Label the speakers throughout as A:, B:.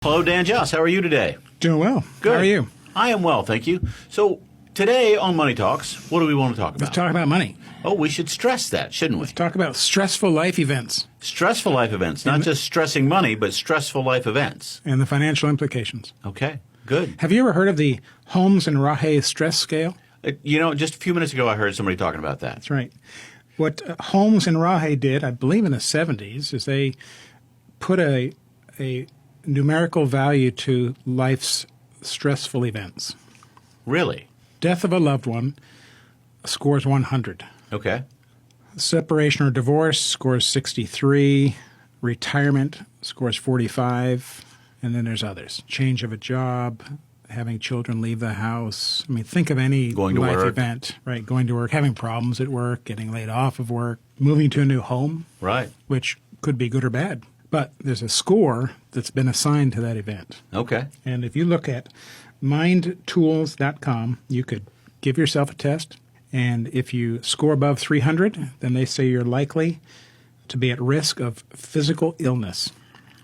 A: Hello, Dan Joss. How are you today?
B: Doing well.
A: Good.
B: How are you?
A: I am well, thank you. So today on Money Talks, what do we want to talk about?
B: Let's talk about money.
A: Oh, we should stress that, shouldn't we?
B: Talk about stressful life events
A: Stressful life events, not just stressing money, but stressful life events.
B: and the financial implications.
A: Okay, good.
B: Have you ever heard of the Holmes and Rahe stress scale?
A: Just a few minutes ago, I heard somebody talking about that.
B: That's right. What Holmes and Rahe did, I believe in the 70s, is they put a numerical value to life's stressful events.
A: Really?
B: Death of a loved one scores 100.
A: Okay.
B: Separation or divorce scores 63. Retirement scores 45. And then there's others. Change of a job, having children leave the house. I mean, think of any
A: Going to
B: life
A: work.
B: event, right? Going to work, having problems at work, getting laid off of work, moving to a new home,
A: Right.
B: which could be good or bad. But there's a score that's been assigned to that event.
A: Okay.
B: And if you look at mindtools.com, you could give yourself a test. And if you score above 300, then they say you're likely to be at risk of physical illness.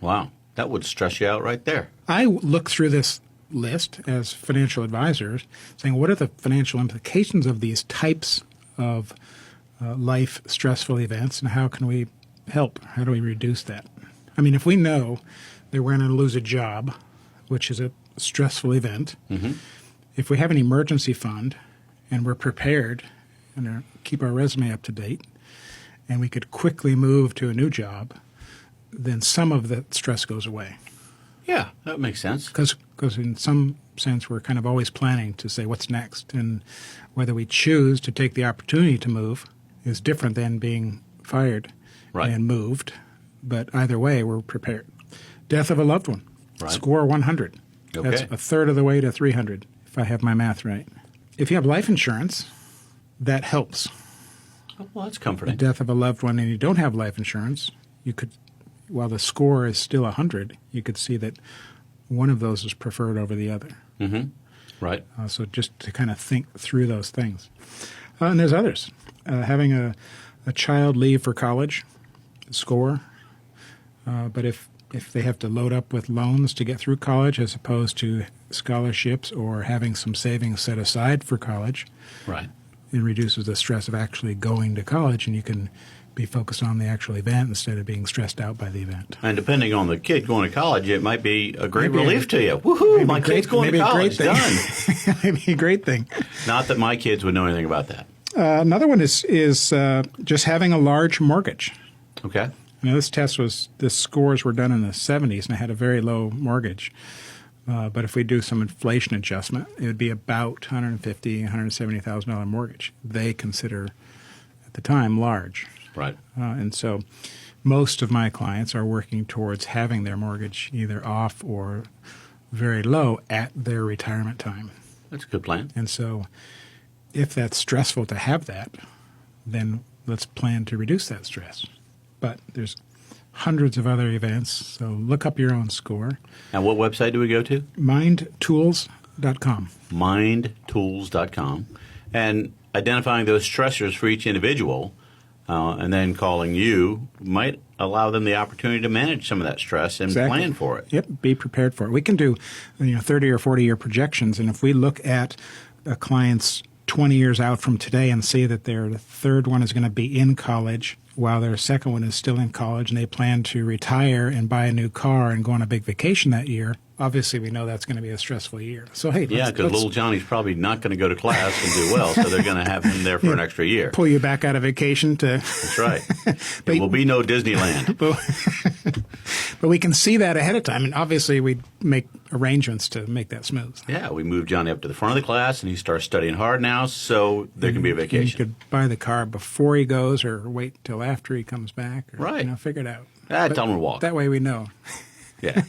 A: Wow. That would stress you out right there.
B: I look through this list as financial advisors saying, what are the financial implications of these types of life stressful events, and how can we help? How do we reduce that? I mean, if we know that we're going to lose a job, which is a stressful event, if we have an emergency fund and we're prepared and keep our resume up to date, and we could quickly move to a new job, then some of that stress goes away.
A: Yeah, that makes sense.
B: Because in some sense, we're kind of always planning to say what's next. And whether we choose to take the opportunity to move is different than being fired
A: Right.
B: and moved. But either way, we're prepared. Death of a loved one.
A: Right.
B: Score 100.
A: Okay.
B: That's a third of the way to 300, if I have my math right. If you have life insurance, that helps.
A: Oh, well, that's
B: The
A: comforting.
B: death of a loved one and you don't have life insurance, you could, while the score is still 100, you could see that one of those is preferred over the other.
A: Right.
B: So just to kind of think through those things. And there's others. Having a child leave for college, score. But if they have to load up with loans to get through college as opposed to scholarships or having some savings set aside for college,
A: Right.
B: it reduces the stress of actually going to college, and you can be focused on the actual event instead of being stressed out by the event.
A: And depending on the kid going to college, it might be a great
B: Maybe a-
A: relief to you. Woohoo! My
B: Maybe
A: kid's going to
B: maybe a
A: college.
B: great
A: Done.
B: thing. Maybe a great thing.
A: Not that my kids would know anything about that.
B: Another one is just having a large mortgage.
A: Okay.
B: Now, this scores were done in the 70s, and I had a very low mortgage. But if we do some inflation adjustment, it would be about $150,000, $170,000 mortgage. They consider, at the time, large.
A: Right.
B: And so most of my clients are working towards having their mortgage either off or very low at their retirement time.
A: That's a good plan.
B: And so if that's stressful to have that, then let's plan to reduce that stress. But there's hundreds of other events, so look up your own score.
A: And what website do we go to?
B: Mindtools.com.
A: Mindtools.com. And identifying those stressors for each individual and then calling you might allow them the opportunity to manage some of that stress and
B: Exactly.
A: plan for it.
B: Yep, be prepared for it. We can do 30 or 40-year projections, and if we look at a client's 20 years out from today and see that their third one is going to be in college while their second one is still in college, and they plan to retire and buy a new car and go on a big vacation that year, obviously we know that's going to be a stressful year. So, hey,
A: Yeah, because
B: let's
A: little Johnny's probably not going to go to class and do well, so they're going to have him there for an extra year.
B: pull you back out of vacation to
A: That's right. It will be no Disneyland.
B: but we can see that ahead of time, and obviously we make arrangements to make that smooth.
A: Yeah, we moved Johnny up to the front of the class, and he starts studying hard now, so there can be a
B: You
A: vacation.
B: could buy the car before he goes or wait till after he comes back. Or,
A: Right.
B: figure it out.
A: Tell him to walk.
B: That way we know.
A: Yeah.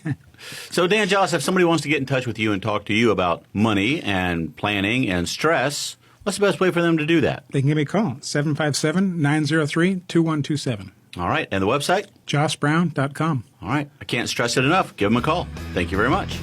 A: So, Dan Joss, if somebody wants to get in touch with you and talk to you about money and planning and stress, what's the best way for them to do that?
B: They can give me a call, 757-903-2127.
A: All right. And the website?
B: JossBrown.com.
A: All right. I can't stress it enough. Give them a call. Thank you very much.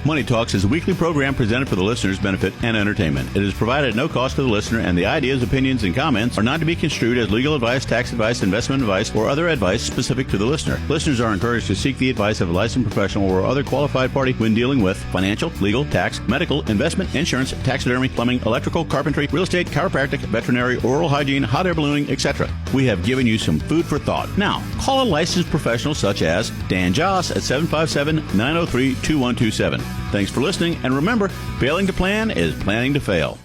A: Money Talks is a weekly program presented for the listener's benefit and entertainment. It is provided at no cost to the listener, and the ideas, opinions, and comments are not to be construed as legal advice, tax advice, investment advice, or other advice specific to the listener. Listeners are encouraged to seek the advice of a licensed professional or other qualified party when dealing with financial, legal, tax, medical, investment, insurance, taxidermy, plumbing, electrical, carpentry, real estate, chiropractic, veterinary, oral hygiene, hot air ballooning, etc. We have given you some food for thought. Now, call a licensed professional such as Dan Joss at 757-903-2127. Thanks for listening, and remember, failing to plan is planning to fail.